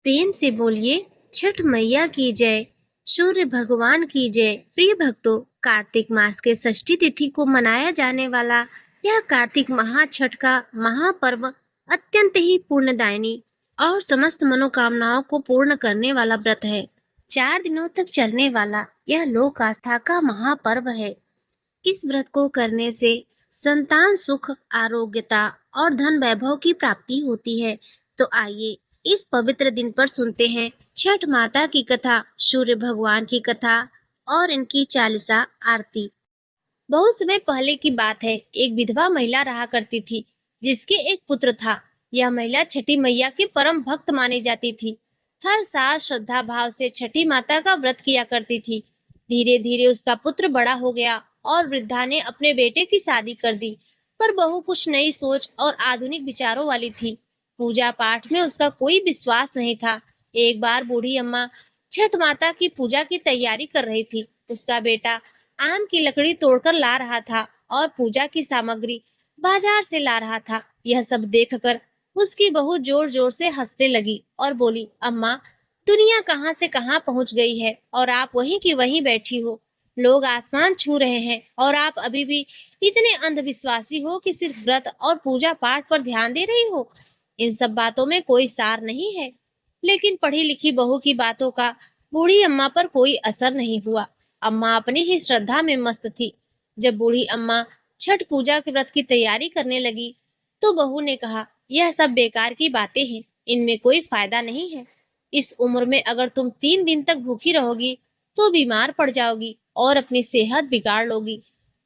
प्रेम से बोलिए छठ मैया की जय, सूर्य भगवान की जय। प्रिय भक्तों, कार्तिक मास के षष्ठी तिथि को मनाया जाने वाला यह कार्तिक महाछठ का महापर्व अत्यंत ही पुण्यदायिनी और समस्त मनोकामनाओं को पूर्ण करने वाला व्रत है। 4 दिनों तक चलने वाला यह लोक आस्था का महापर्व है। इस व्रत को करने से संतान सुख, आरोग्यता और धन वैभव की प्राप्ति होती है। तो आइए इस पवित्र दिन पर सुनते हैं छठ माता की कथा, सूर्य भगवान की कथा और इनकी चालीसा आरती। बहुत समय पहले की बात है। एक विधवा महिला रहा करती थी, जिसके एक पुत्र था। यह महिला छठी मैया की परम भक्त मानी जाती थी। हर साल श्रद्धा भाव से छठी माता का व्रत किया करती थी। धीरे धीरे उसका पुत्र बड़ा हो गया और वृद्धा ने अपने बेटे की शादी कर दी। पर बहू कुछ नई सोच और आधुनिक विचारों वाली थी। पूजा पाठ में उसका कोई विश्वास नहीं था। एक बार बूढ़ी अम्मा छठ माता की पूजा की तैयारी कर रही थी। उसका बेटा आम की लकड़ी तोड़कर ला रहा था और पूजा की सामग्री बाजार से ला रहा था। यह सब देखकर उसकी बहू जोर जोर से हंसने लगी और बोली, अम्मा, दुनिया कहाँ से कहाँ पहुँच गई है और आप वहीं की वहीं बैठी हो। लोग आसमान छू रहे हैं और आप अभी भी इतने अंधविश्वासी हो कि सिर्फ व्रत और पूजा पाठ पर ध्यान दे रही हो। इन सब बातों में कोई सार नहीं है। लेकिन पढ़ी लिखी बहू की बातों का बूढ़ी अम्मा पर कोई असर नहीं हुआ। अम्मा अपनी ही श्रद्धा में मस्त थी। जब बूढ़ी अम्मा छठ पूजा के व्रत की तैयारी करने लगी, तो बहू ने कहा, यह सब बेकार की बातें हैं, इनमें कोई फायदा नहीं है। इस उम्र में अगर तुम 3 दिन तक भूखी रहोगी तो बीमार पड़ जाओगी और अपनी सेहत बिगाड़ लोगी।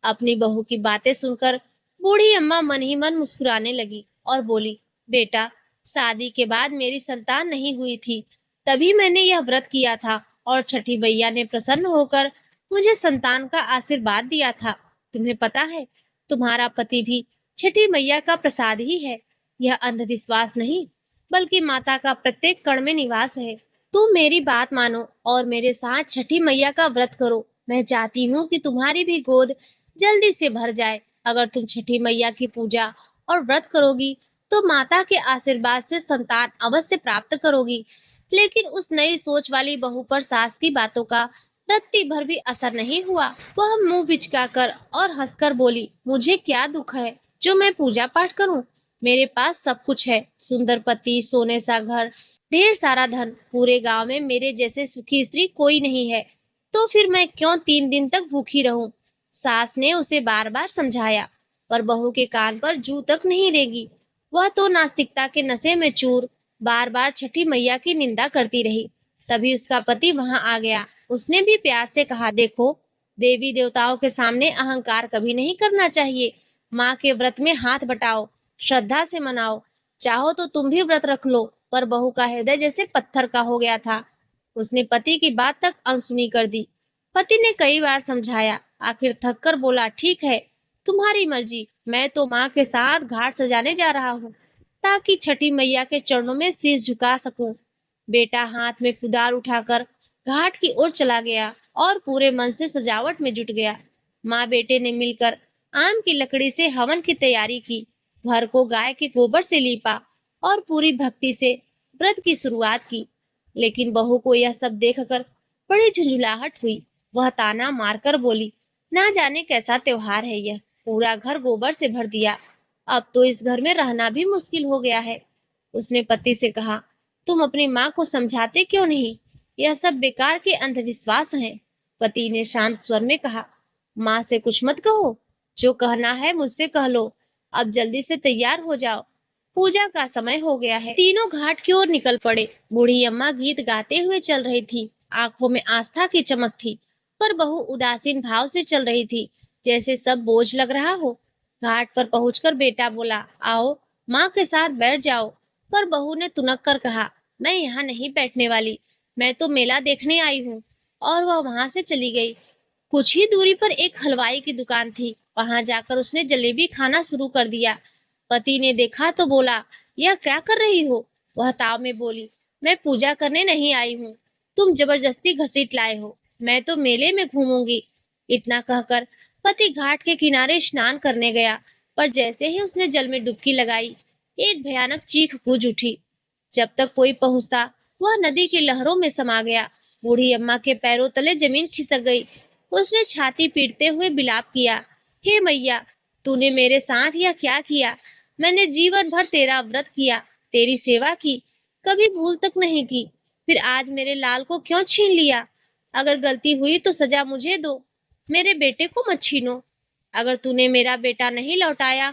अपनी बहू की बातें सुनकर बूढ़ी अम्मा मन ही मन मुस्कुराने लगी और बोली, बेटा, शादी के बाद मेरी संतान नहीं हुई थी, तभी मैंने यह व्रत किया था और छठी मैया ने प्रसन्न होकर मुझे संतान का आशीर्वाद दिया था। तुम्हें पता है, तुम्हारा पति भी छठी मैया का प्रसाद ही है। यह अंधविश्वास नहीं, बल्कि माता का प्रत्येक कण में निवास है। तुम मेरी बात मानो और मेरे साथ छठी मैया का व्रत करो। मैं चाहती हूँ कि तुम्हारी भी गोद जल्दी से भर जाए। अगर तुम छठी मैया की पूजा और व्रत करोगी तो माता के आशीर्वाद से संतान अवश्य प्राप्त करोगी। लेकिन उस नई सोच वाली बहू पर सास की बातों का रत्ती भर भी असर नहीं हुआ। वह मुंह बिचकाकर और हंसकर बोली, मुझे क्या दुख है जो मैं पूजा पाठ करूं? मेरे पास सब कुछ है, सुंदर पति, सोने सा घर, ढेर सारा धन। पूरे गांव में मेरे जैसे सुखी स्त्री कोई नहीं है, तो फिर मैं क्यों 3 दिन तक भूखी रहूं? सास ने उसे बार बार समझाया, पर बहू के कान पर जू तक नहीं रेगी। वह तो नास्तिकता के नशे में चूर बार बार छठी मैया की निंदा करती रही। तभी उसका पति वहां आ गया। उसने भी प्यार से कहा, देखो, देवी देवताओं के सामने अहंकार कभी नहीं करना चाहिए। माँ के व्रत में हाथ बटाओ, श्रद्धा से मनाओ। चाहो तो तुम भी व्रत रख लो। पर बहू का हृदय जैसे पत्थर का हो गया था। उसने पति की बात तक अनसुनी कर दी। पति ने कई बार समझाया, आखिर थक कर बोला, ठीक है, तुम्हारी मर्जी। मैं तो माँ के साथ घाट सजाने जा रहा हूँ, ताकि छठी मैया के चरणों में शीश झुका सकूं। बेटा हाथ में कुदार उठाकर घाट की ओर चला गया और पूरे मन से सजावट में जुट गया। माँ बेटे ने मिलकर आम की लकड़ी से हवन की तैयारी की, घर को गाय के गोबर से लीपा और पूरी भक्ति से व्रत की शुरुआत की। लेकिन बहू को यह सब देखकर बड़ी झुंझुलाहट हुई। वह ताना मारकर बोली, ना जाने कैसा त्योहार है यह, पूरा घर गोबर से भर दिया। अब तो इस घर में रहना भी मुश्किल हो गया है। उसने पति से कहा, तुम अपनी माँ को समझाते क्यों नहीं? यह सब बेकार के अंधविश्वास हैं। पति ने शांत स्वर में कहा, माँ से कुछ मत कहो, जो कहना है मुझसे कह लो। अब जल्दी से तैयार हो जाओ, पूजा का समय हो गया है। तीनों घाट की ओर निकल पड़े। बूढ़ी अम्मा गीत गाते हुए चल रही थी। आंखों में आस्था की चमक थी, पर बहू उदासीन भाव से चल रही थी, जैसे सब बोझ लग रहा हो। घाट पर पहुंचकर बेटा बोला, आओ, माँ के साथ बैठ जाओ। पर बहू ने तुनक कर कहा, मैं यहाँ नहीं बैठने वाली, मैं तो मेला देखने आई हूँ। और वह वहां से चली गई। कुछ ही दूरी पर एक हलवाई की दुकान थी। वहां जाकर उसने जलेबी खाना शुरू कर दिया। पति ने देखा तो बोला, यह क्या कर रही हो? वह ताव में बोली, मैं पूजा करने नहीं आई हूँ, तुम जबरदस्ती घसीट लाए हो। मैं तो मेले में घूमूंगी। इतना कहकर पति घाट के किनारे स्नान करने गया, पर जैसे ही उसने जल में डुबकी लगाई, एक भयानक चीख गूंज उठी। जब तक कोई पहुंचता, वह नदी की लहरों में समा गया। बूढ़ी अम्मा के पैरों तले जमीन खिसक गई। उसने छाती पीटते हुए बिलाप किया, हे मैया, तूने मेरे साथ यह क्या किया? मैंने जीवन भर तेरा व्रत किया, तेरी सेवा की, कभी भूल तक नहीं की। फिर आज मेरे लाल को क्यों छीन लिया? अगर गलती हुई तो सजा मुझे दो, मेरे बेटे को मत छीनो। अगर तूने मेरा बेटा नहीं लौटाया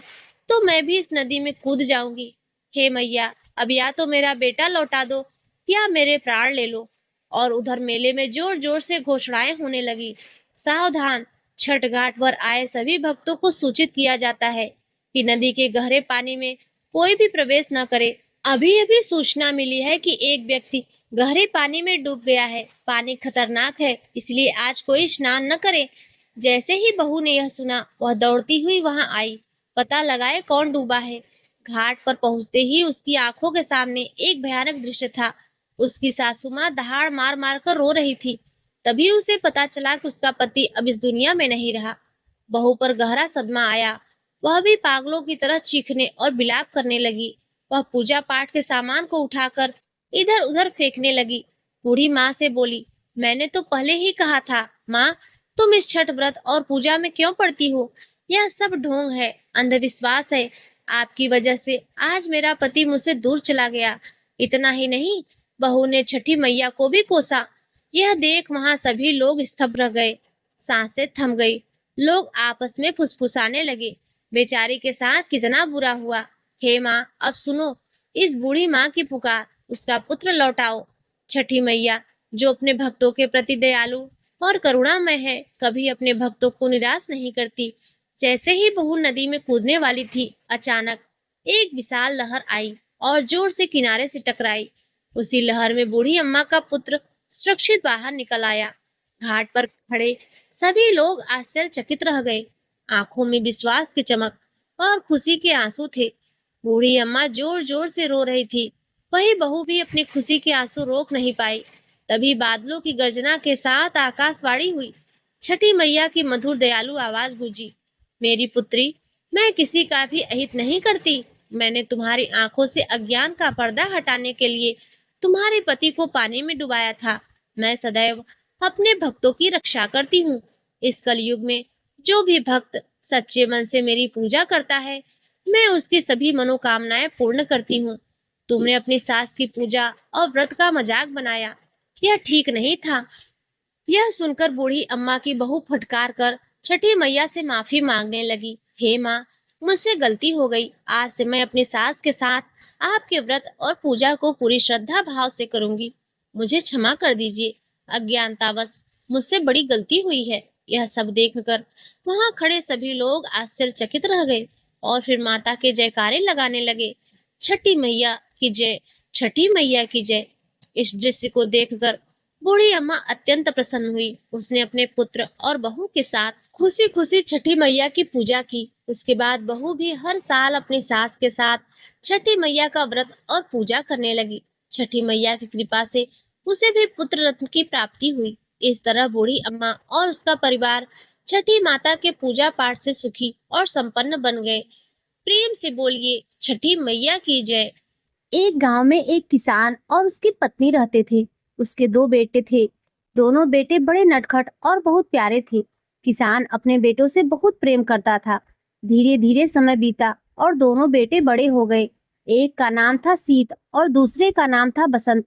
तो मैं भी इस नदी में कूद जाऊंगी। हे मैया, अब या तो मेरा बेटा लौटा दो या मेरे प्राण ले लो। और उधर मेले में जोर जोर से घोषणाएं होने लगी, सावधान, छठ घाट पर आए सभी भक्तों को सूचित किया जाता है कि नदी के गहरे पानी में कोई भी प्रवेश न करे। अभी अभी सूचना मिली है कि एक व्यक्ति गहरे पानी में डूब गया है। पानी खतरनाक है, इसलिए आज कोई स्नान न करे। जैसे ही बहू ने यह सुना, वह दौड़ती हुई वहां आई, पता लगाए कौन डूबा है। घाट पर पहुंचते ही उसकी आंखों के सामने एक भयानक दृश्य था। उसकी सासू माँ दहाड़ मार मार कर रो रही थी। तभी उसे पता चला कि उसका पति अब इस दुनिया में नहीं रहा। बहू पर गहरा सदमा आया। वह भी पागलों की तरह चीखने और बिलाप करने लगी। वह पूजा पाठ के सामान को उठाकर इधर उधर फेंकने लगी। बूढ़ी माँ से बोली, मैंने तो पहले ही कहा था माँ, तुम इस छठ व्रत और पूजा में क्यों पड़ती हो? यह सब ढोंग है, अंधविश्वास है। आपकी वजह से आज मेरा पति मुझसे दूर चला गया। इतना ही नहीं, बहू ने छठी मैया को भी कोसा। यह देख वहां सभी लोग स्तब्ध रह गए, सांसें थम गई। लोग आपस में फुसफुसाने लगे, बेचारी के साथ कितना बुरा हुआ। हे माँ, अब सुनो इस बूढ़ी माँ की पुकार, उसका पुत्र लौटाओ। छठी मैया, जो अपने भक्तों के प्रति दयालु और करुणामय है, कभी अपने भक्तों को निराश नहीं करती। जैसे ही बहू नदी में कूदने वाली थी, अचानक एक विशाल लहर आई और जोर से किनारे से टकराई। उसी लहर में बूढ़ी अम्मा का पुत्र सुरक्षित बाहर निकल आया। घाट पर खड़े सभी लोग आश्चर्यचकित रह गए। आंखों में विश्वास की चमक और खुशी के आंसू थे। बूढ़ी अम्मा जोर जोर से रो रही थी, वही बहू भी अपनी खुशी के आंसू रोक नहीं पाई। तभी बादलों की गर्जना के साथ आकाशवाणी हुई। छठी मैया की मधुर दयालु आवाज गूंजी, मेरी पुत्री, मैं किसी का भी अहित नहीं करती। मैंने तुम्हारी आंखों से अज्ञान का पर्दा हटाने के लिए तुम्हारे पति को पानी में डुबाया था। मैं सदैव अपने भक्तों की रक्षा करती हूँ। इस कलयुग में जो भी भक्त सच्चे मन से मेरी पूजा करता है, मैं उसकी सभी मनोकामनाएं पूर्ण करती हूँ। तुमने अपनी सास की पूजा और व्रत का मजाक बनाया, यह ठीक नहीं था। यह सुनकर बूढ़ी अम्मा की बहू फटकार कर छठी मैया से माफी मांगने लगी। हे माँ, मुझसे गलती हो गई। आज से मैं अपनी सास के साथ आपके व्रत और पूजा को पूरी श्रद्धा भाव से करूंगी। मुझे क्षमा कर दीजिए, अज्ञानतावश मुझसे बड़ी गलती हुई है। यह सब देखकर वहां खड़े सभी लोग आश्चर्यचकित रह गए और फिर माता के जयकारे लगाने लगे, छठी मैया की जय, छठी मैया की जय। इस दृश्य को देखकर बूढ़ी अम्मा अत्यंत प्रसन्न हुई। उसने अपने पुत्र और बहू के साथ खुशी खुशी छठी मैया की पूजा की। उसके बाद बहू भी हर साल अपनी सास के साथ छठी मैया का व्रत और पूजा करने लगी। छठी मैया की कृपा से उसे भी पुत्र रत्न की प्राप्ति हुई। इस तरह बूढ़ी अम्मा और उसका परिवार छठी माता के पूजा पाठ से सुखी और संपन्न बन गए। प्रेम से बोलिए, छठी मैया की जय। एक गांव में एक किसान और उसकी पत्नी रहते थे। उसके दो बेटे थे। दोनों बेटे बड़े नटखट और बहुत प्यारे थे। किसान अपने बेटों से बहुत प्रेम करता था। धीरे धीरे समय बीता और दोनों बेटे बड़े हो गए। एक का नाम था सीत और दूसरे का नाम था बसंत।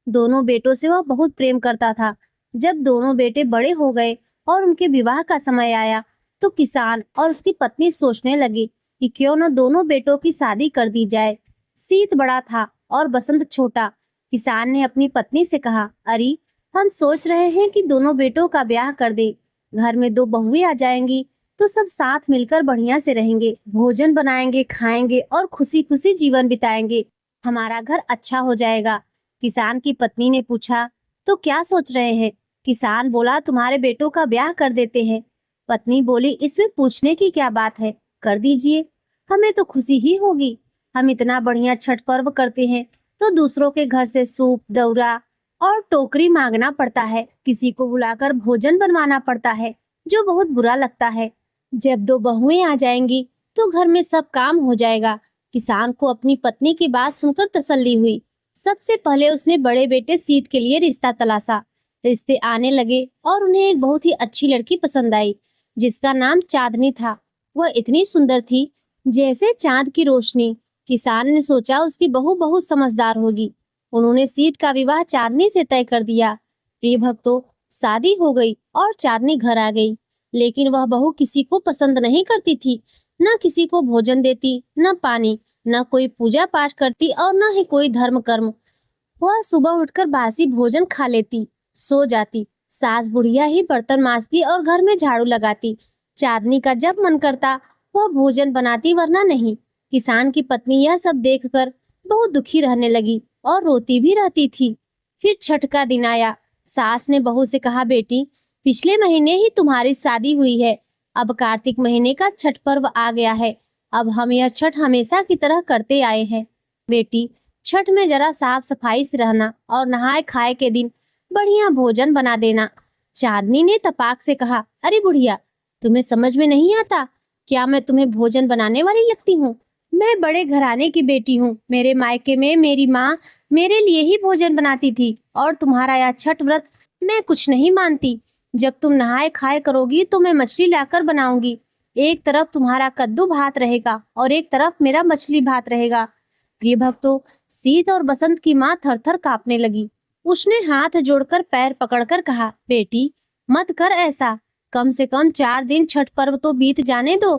दोनों बेटों से वह बहुत प्रेम करता था। जब दोनों बेटे बड़े हो गए और उनके विवाह का समय आया, तो किसान और उसकी पत्नी सोचने लगे कि क्यों न दोनों बेटों की शादी कर दी जाए। सीत बड़ा था और बसंत छोटा। किसान ने अपनी पत्नी से कहा, अरे, हम सोच रहे हैं कि दोनों बेटों का ब्याह कर दे। घर में दो बहुएं आ जाएंगी तो सब साथ मिलकर बढ़िया से रहेंगे, भोजन बनाएंगे, खाएंगे और खुशी खुशी जीवन बिताएंगे। हमारा घर अच्छा हो जाएगा। किसान की पत्नी ने पूछा, तो क्या सोच रहे हैं? किसान बोला, तुम्हारे बेटों का ब्याह कर देते हैं। पत्नी बोली, इसमें पूछने की क्या बात है, कर दीजिए, हमें तो खुशी ही होगी। हम इतना बढ़िया छठ पर्व करते हैं तो दूसरों के घर से सूप, दौरा और टोकरी मांगना पड़ता है, किसी को बुलाकर भोजन बनवाना पड़ता है, जो बहुत बुरा लगता है। जब दो बहुएं आ जाएंगी तो घर में सब काम हो जाएगा। किसान को अपनी पत्नी की बात सुनकर तसल्ली हुई। सबसे पहले उसने बड़े बेटे सीत के लिए रिश्ता तलाशा। रिश्ते आने लगे और उन्हें एक बहुत ही अच्छी लड़की पसंद आई, जिसका नाम चांदनी था। वह इतनी सुंदर थी जैसे चांद की रोशनी। किसान ने सोचा उसकी बहू बहुत समझदार होगी। उन्होंने सीत का विवाह चांदनी से तय कर दिया। प्रिय भक्तों, शादी हो गई और चांदनी घर आ गई, लेकिन वह बहू किसी को पसंद नहीं करती थी। न किसी को भोजन देती, न पानी, न कोई पूजा पाठ करती और न ही कोई धर्म कर्म। वह सुबह उठकर बासी भोजन खा लेती, सो जाती। सास बुढ़िया ही बर्तन मांजती और घर में झाड़ू लगाती। चांदनी का जब मन करता वह भोजन बनाती, वरना नहीं। किसान की पत्नी यह सब देखकर बहुत दुखी रहने लगी और रोती भी रहती थी। फिर छठ का दिन आया। सास ने बहू से कहा, बेटी, पिछले महीने ही तुम्हारी शादी हुई है। अब कार्तिक महीने का छठ पर्व आ गया है। अब हम यह छठ हमेशा की तरह करते आए हैं। बेटी, छठ में जरा साफ सफाई से रहना और नहाए खाए के दिन बढ़िया भोजन बना देना। चांदनी ने तपाक से कहा, अरे बुढ़िया, तुम्हें समझ में नहीं आता? क्या मैं तुम्हें भोजन बनाने वाली लगती हूँ? मैं बड़े घराने की बेटी हूँ। मेरे मायके में मेरी माँ मेरे लिए ही भोजन बनाती थी, और तुम्हारा यह छठ व्रत मैं कुछ नहीं मानती। जब तुम नहाए खाए करोगी तो मैं मछली लाकर बनाऊंगी। एक तरफ तुम्हारा कद्दू भात रहेगा और एक तरफ मेरा मछली भात रहेगा। प्रिय भक्तों, सीत और बसंत की माँ थरथर कांपने लगी। उसने हाथ जोड़कर पैर पकड़कर कहा, बेटी, मत कर ऐसा। कम से कम 4 दिन छठ पर्व तो बीत जाने दो।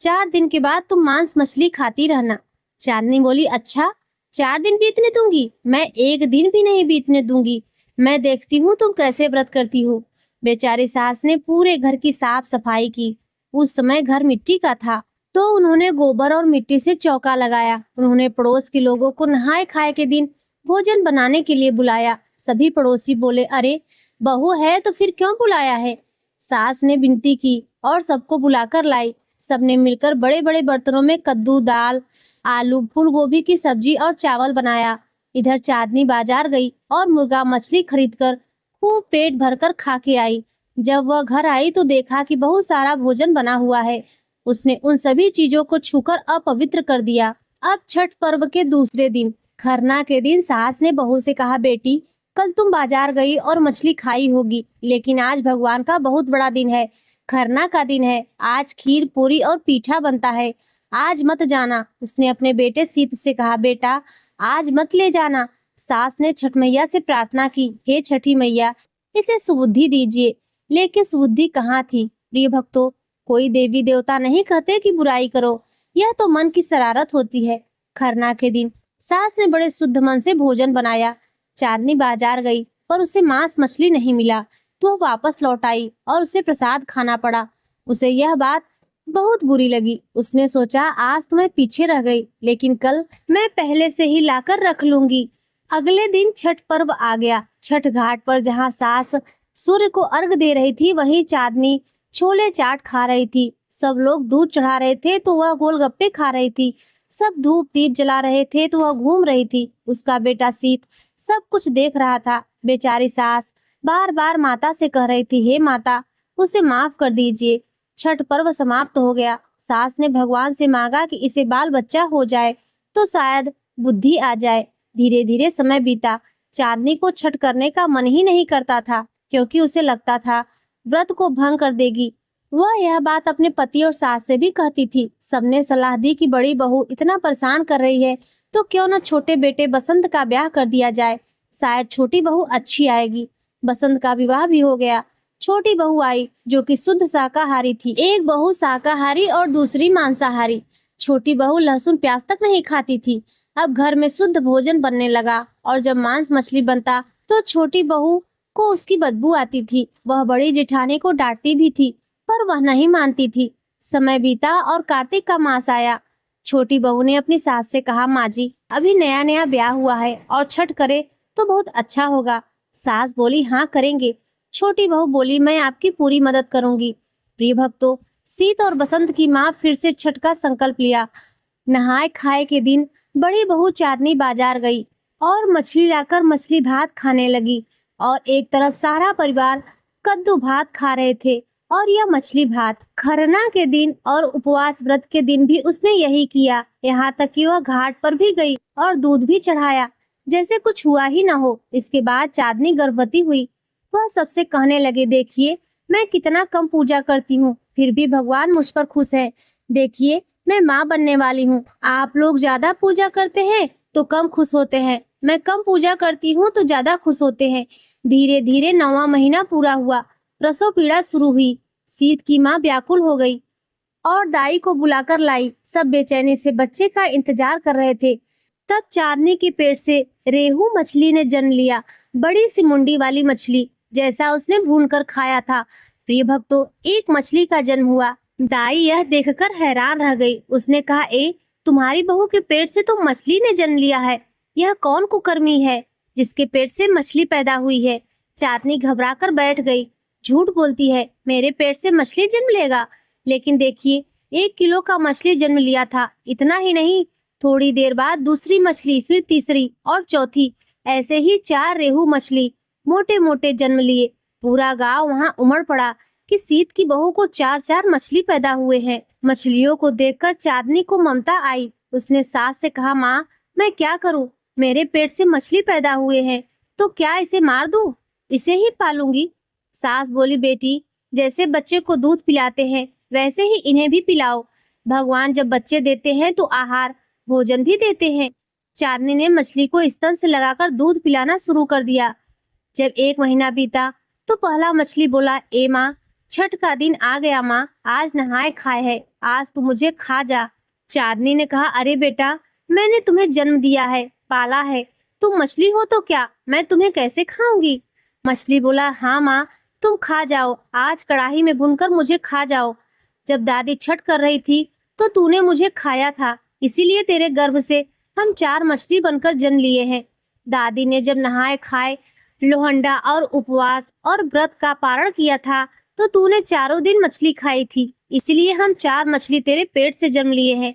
4 दिन के बाद तुम मांस मछली खाती रहना। चांदनी बोली, अच्छा, 4 दिन बीतने दूंगी? मैं एक दिन भी नहीं बीतने दूंगी। मैं देखती हूँ तुम कैसे व्रत करती हो। बेचारी सास ने पूरे घर की साफ सफाई की। उस समय घर मिट्टी का था, तो उन्होंने गोबर और मिट्टी से चौका लगाया। उन्होंने पड़ोस के लोगों को नहाए खाए के दिन भोजन बनाने के लिए बुलाया। सभी पड़ोसी बोले, अरे, बहू है तो फिर क्यों बुलाया है? सास ने विनती की और सबको बुलाकर लाई। सबने मिलकर बड़े बड़े बर्तनों में कद्दू, दाल, आलू, फूल गोभी की सब्जी और चावल बनाया। इधर चांदनी बाजार गई और मुर्गा मछली खरीदकर खूब पेट भरकर खा के आई। जब वह घर आई तो देखा कि बहुत सारा भोजन बना हुआ है। उसने उन सभी चीजों को छूकर अपवित्र कर दिया। अब छठ पर्व के दूसरे दिन, खरना के दिन, सास ने बहू से कहा, बेटी, कल तुम बाजार गई और मछली खाई होगी, लेकिन आज भगवान का बहुत बड़ा दिन है। खरना का दिन है। आज खीर, पूरी और पीठा बनता है। आज मत जाना। उसने अपने बेटे सीत से कहा, बेटा, आज मत ले जाना। सास ने छठ मैया से प्रार्थना की, हे छठी मैया, इसे सुबुद्धि दीजिए। लेकिन सुबुद्धि कहाँ थी? प्रिय भक्तों, कोई देवी देवता नहीं कहते कि बुराई करो, यह तो मन की शरारत होती है। खरना के दिन सास ने बड़े शुद्ध मन से भोजन बनाया। चांदनी बाजार गई पर उसे मांस मछली नहीं मिला, तो वह वापस लौट आई और उसे प्रसाद खाना पड़ा। उसे यह बात बहुत बुरी लगी। उसने सोचा, आज तो मैं पीछे रह गई, लेकिन कल मैं पहले से ही लाकर रख लूंगी। अगले दिन छठ पर्व आ गया। छठ घाट पर जहाँ सास सूर्य को अर्घ दे रही थी, वहीं चांदनी छोले चाट खा रही थी। सब लोग दूध चढ़ा रहे थे तो वह गोलगप्पे खा रही थी। सब धूप दीप जला रहे थे तो वह घूम रही थी। उसका बेटा सीत सब कुछ देख रहा था। बेचारी सास बार बार माता से कह रही थी, हे माता, उसे माफ कर दीजिए। छठ पर्व समाप्त हो गया। सास ने भगवान से मांगा कि इसे बाल बच्चा हो जाए तो शायद बुद्धि आ जाए। धीरे धीरे समय बीता। चांदनी को छठ करने का मन ही नहीं करता था, क्योंकि उसे लगता था व्रत को भंग कर देगी। वह यह बात अपने पति और सास से भी कहती थी। सबने सलाह दी कि बड़ी बहू इतना परेशान कर रही है तो क्यों न छोटे बेटे बसंत का ब्याह कर दिया जाए, शायद छोटी बहू अच्छी आएगी। बसंत का विवाह भी हो गया। छोटी बहू आई जो कि शुद्ध शाकाहारी थी। एक बहू शाकाहारी और दूसरी मांसाहारी। छोटी बहू लहसुन प्याज तक नहीं खाती थी। अब घर में शुद्ध भोजन बनने लगा और जब मांस मछली बनता तो छोटी बहू को उसकी बदबू आती थी। वह बड़ी जेठानी को डांटती भी थी, पर वह नहीं मानती थी। समय बीता और कार्तिक का मास आया। छोटी बहू ने अपनी सास से कहा, माँ जी, अभी नया नया ब्याह हुआ है और छठ करे तो बहुत अच्छा होगा। सास बोली, हाँ करेंगे। छोटी बहू बोली, मैं आपकी पूरी मदद करूंगी। प्रिय भक्तों, सीत और बसंत की माँ फिर से छठ का संकल्प लिया। नहाए खाए के दिन बड़ी बहू चांदनी बाजार गई और मछली लाकर मछली भात खाने लगी, और एक तरफ सारा परिवार कद्दू भात खा रहे थे और यह मछली भात। खरना के दिन और उपवास व्रत के दिन भी उसने यही किया। यहाँ तक कि वह घाट पर भी गई और दूध भी चढ़ाया। जैसे कुछ हुआ ही ना हो। इसके बाद चांदनी गर्भवती हुई। वह सबसे कहने लगे, देखिए मैं कितना कम पूजा करती हूँ, फिर भी भगवान मुझ पर खुश है। देखिए मैं माँ बनने वाली हूँ। आप लोग ज्यादा पूजा करते हैं तो कम खुश होते हैं, मैं कम पूजा करती हूँ तो ज्यादा खुश होते हैं। धीरे धीरे 9वां महीना पूरा हुआ। प्रसव पीड़ा शुरू हुई। सीत की माँ व्याकुल हो गई और दाई को बुलाकर लाई। सब बेचैनी से बच्चे का इंतजार कर रहे थे। तब चांदनी के पेट से रेहू मछली ने जन्म लिया। बड़ी सी मुंडी वाली मछली, जैसा उसने भूनकर खाया था। प्रिय भक्तों, एक मछली का जन्म हुआ। दाई यह देखकर हैरान रह गई। उसने कहा, तुम्हारी बहू के पेट से तो मछली ने जन्म लिया है। यह कौन कुकर्मी है जिसके पेट से मछली पैदा हुई है? चांदनी घबराकर बैठ गई। झूठ बोलती है, मेरे पेट से मछली जन्म लेगा? लेकिन देखिए, 1 किलो का मछली जन्म लिया था। इतना ही नहीं, थोड़ी देर बाद दूसरी मछली, फिर तीसरी और चौथी, ऐसे ही 4 रेहू मछली मोटे मोटे जन्म लिए। पूरा गांव वहां उमड़ पड़ा कि सीत की बहू को 4-4 मछली पैदा हुए हैं। मछलियों को देखकर चांदनी को ममता आई। उसने सास से कहा, माँ मैं क्या करूं? मेरे पेट से मछली पैदा हुए हैं, तो क्या इसे मार दूं? इसे ही पालूंगी। सास बोली, बेटी जैसे बच्चे को दूध पिलाते हैं वैसे ही इन्हें भी पिलाओ। भगवान जब बच्चे देते हैं तो आहार भोजन भी देते हैं। चांदनी ने मछली को स्तन से लगाकर दूध पिलाना शुरू कर दिया। जब 1 महीना बीता तो पहला मछली बोला, माँ छठ का दिन आ गया माँ, आज नहाए खाए है, आज तू मुझे खा जा। चांदनी ने कहा, अरे बेटा मैंने तुम्हें जन्म दिया है, पाला है, तुम मछली हो तो क्या, मैं तुम्हें कैसे खाऊंगी? मछली बोला, हाँ माँ तुम खा जाओ, आज कढ़ाई में भूनकर मुझे खा जाओ। जब दादी छठ कर रही थी तो तूने मुझे खाया था, इसीलिए तेरे गर्भ से हम 4 मछली बनकर जन्म लिए हैं। दादी ने जब नहाए खाए, लोहंडा और उपवास और व्रत का पारण किया था तो तूने चारों दिन मछली खाई थी, इसलिए हम 4 मछली तेरे पेट से जन्म लिए हैं।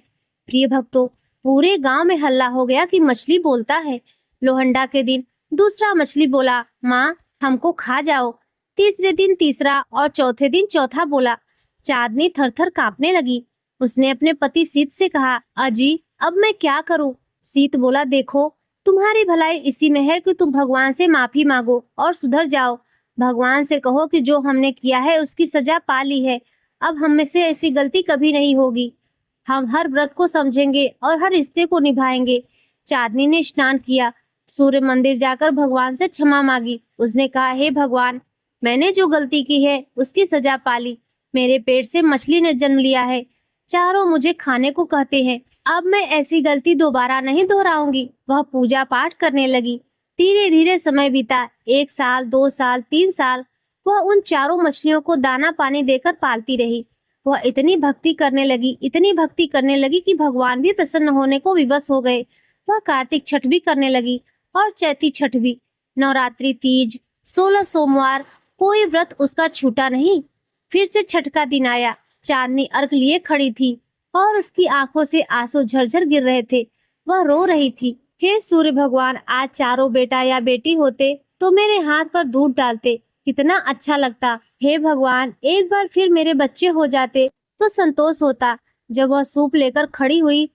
प्रिय भक्तों, पूरे गांव में हल्ला हो गया कि मछली बोलता है। लोहंडा के दिन दूसरा मछली बोला, माँ हमको खा जाओ। तीसरे दिन तीसरा और चौथे दिन चौथा बोला। चांदनी थरथर कांपने लगी। उसने अपने पति सीत से कहा, अजी अब मैं क्या करूं? सीत बोला, देखो तुम्हारी भलाई इसी में है कि तुम भगवान से माफी मांगो और सुधर जाओ। भगवान से कहो कि जो हमने किया है उसकी सजा पा ली है, अब हम में से ऐसी गलती कभी नहीं होगी। हम हर व्रत को समझेंगे और हर रिश्ते को निभाएंगे। चांदनी ने स्नान किया, सूर्य मंदिर जाकर भगवान से क्षमा मांगी। उसने कहा, हे भगवान, मैंने जो गलती की है उसकी सजा पाली। मेरे पेट से मछली ने जन्म लिया है, चारों मुझे खाने को कहते हैं, अब मैं ऐसी गलती दोबारा नहीं दोहराऊंगी। वह पूजा पाठ करने लगी। धीरे धीरे समय बीता। 1 साल, 2 साल, 3 साल वह उन चारों मछलियों को दाना पानी देकर पालती रही। वह इतनी भक्ति करने लगी, इतनी भक्ति करने लगी कि भगवान भी प्रसन्न होने को विवश हो गए। वह कार्तिक छठ भी करने लगी और चैती छठ भी। नवरात्रि, तीज, 16 सोमवार, कोई व्रत उसका छूटा नहीं। फिर से छठ का दिन आया। चांदनी अर्घ लिए खड़ी थी और उसकी आंखों से आंसू झरझर गिर रहे थे। वह रो रही थी, हे सूर्य भगवान, आज चारों बेटा या बेटी होते तो मेरे हाथ पर दूध डालते, कितना अच्छा लगता। हे भगवान, एक बार फिर मेरे बच्चे हो जाते तो संतोष होता। जब वह सूप लेकर खड़ी हुई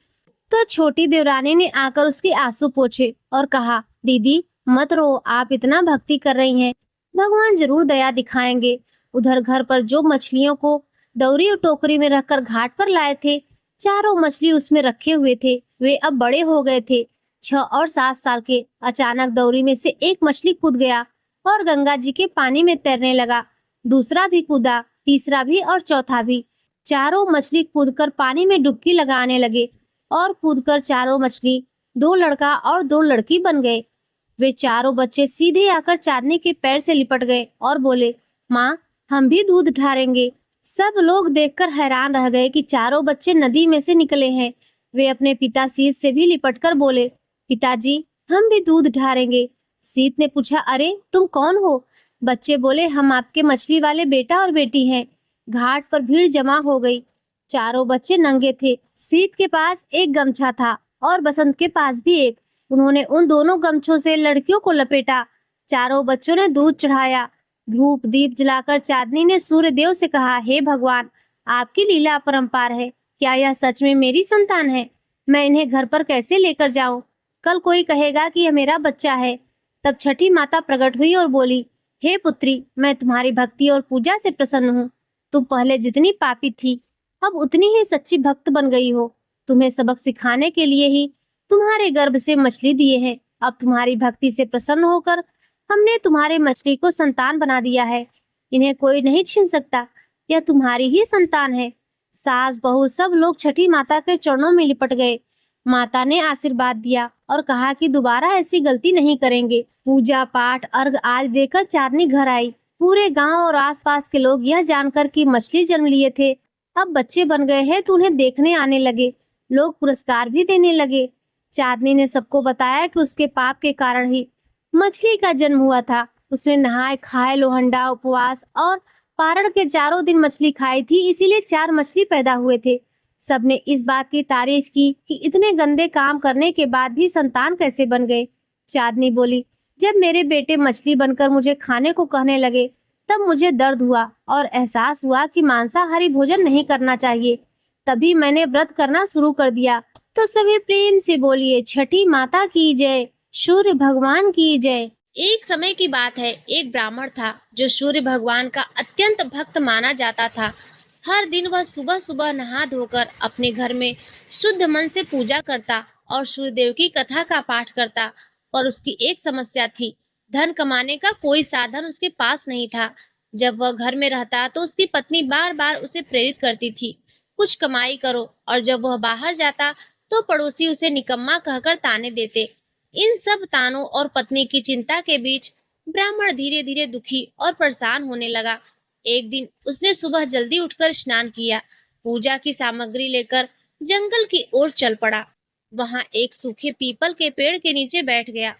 तो छोटी देवरानी ने आकर उसके आंसू पोंछे और कहा, दीदी मत रो, आप इतना भक्ति कर रही हैं, भगवान जरूर दया दिखाएंगे। उधर घर पर जो मछलियों को दौरी और टोकरी में रखकर घाट पर लाए थे, चारों मछली उसमें रखे हुए थे। वे अब बड़े हो गए थे, 6 और 7 साल के। अचानक दौरी में से एक मछली कूद गया और गंगा जी के पानी में तैरने लगा। दूसरा भी कूदा, तीसरा भी और चौथा भी। चारों मछली कूदकर पानी में डुबकी लगाने लगे और कूदकर चारों मछली 2 लड़का और 2 लड़की बन गए। वे चारों बच्चे सीधे आकर चांदनी के पैर से लिपट गए और बोले, माँ हम भी दूध ढारेंगे। सब लोग देखकर हैरान रह गए कि चारों बच्चे नदी में से निकले हैं। वे अपने पिता सीत से भी लिपटकर बोले, पिताजी हम भी दूध ढारेंगे। सीत ने पूछा, अरे तुम कौन हो? बच्चे बोले, हम आपके मछली वाले बेटा और बेटी हैं। घाट पर भीड़ जमा हो गई। चारों बच्चे नंगे थे। सीत के पास एक गमछा था और बसंत के पास भी एक। उन्होंने उन दोनों गमछों से लड़कियों को लपेटा। चारों बच्चों ने दूध चढ़ाया। धूप दीप जलाकर चांदनी ने सूर्य देव से कहा, हे भगवान, आपकी लीला अपरंपार है। क्या यह सच में मेरी संतान है? मैं इन्हें घर पर कैसे लेकर जाऊं? कल कोई कहेगा कि यह मेरा बच्चा है। तब छठी माता प्रकट हुई और बोली, हे पुत्री, मैं तुम्हारी भक्ति और पूजा से प्रसन्न हूँ। तुम पहले जितनी पापी थी, अब उतनी ही सच्ची भक्त बन गई हो। तुम्हें सबक सिखाने के लिए ही तुम्हारे गर्भ से मछली दिए हैं। अब तुम्हारी भक्ति से प्रसन्न होकर हमने तुम्हारे मछली को संतान बना दिया है। इन्हें कोई नहीं छीन सकता। यह तुम्हारी ही संतान है। सास बहू सब लोग छठी माता के चरणों में लिपट गए। माता ने आशीर्वाद दिया और कहा कि दोबारा ऐसी गलती नहीं करेंगे। पूजा पाठ अर्घ आदि देकर चांदनी घर आई। पूरे गांव और आसपास के लोग यह जानकर कि मछली जन्म लिए थे, अब बच्चे बन गए हैं, तो उन्हें देखने आने लगे। लोग पुरस्कार भी देने लगे। चांदनी ने सबको बताया कि उसके पाप के कारण ही मछली का जन्म हुआ था। उसने नहाए खाए लोहंडा उपवास और पारण के चारों दिन मछली खाई थी, इसीलिए 4 मछली पैदा हुए थे। सबने इस बात की तारीफ की कि इतने गंदे काम करने के बाद भी संतान कैसे बन गए। चांदनी बोली, जब मेरे बेटे मछली बनकर मुझे खाने को कहने लगे, तब मुझे दर्द हुआ और एहसास हुआ कि मांसाहारी भोजन नहीं करना चाहिए। तभी मैंने व्रत करना शुरू कर दिया। तो सभी प्रेम से बोलिए, छठी माता की जय, सूर्य भगवान की जय। एक समय की बात है, एक ब्राह्मण था जो सूर्य भगवान का अत्यंत भक्त माना जाता था। हर दिन वह सुबह सुबह नहा धोकर अपने घर में शुद्ध मन से पूजा करता और सूर्यदेव की कथा का पाठ करता। पर उसकी एक समस्या थी, धन कमाने का कोई साधन उसके पास नहीं था। जब वह घर में रहता तो उसकी पत्नी बार बार उसे प्रेरित करती थी, कुछ कमाई करो, और जब वह बाहर जाता तो पड़ोसी उसे निकम्मा कहकर ताने देते। इन सब तानों और पत्नी की चिंता के बीच ब्राह्मण धीरे धीरे दुखी और परेशान होने लगा। एक दिन उसने सुबह जल्दी उठकर स्नान किया, पूजा की सामग्री लेकर जंगल की ओर चल पड़ा। वहां एक सूखे पीपल के पेड़ के नीचे बैठ गया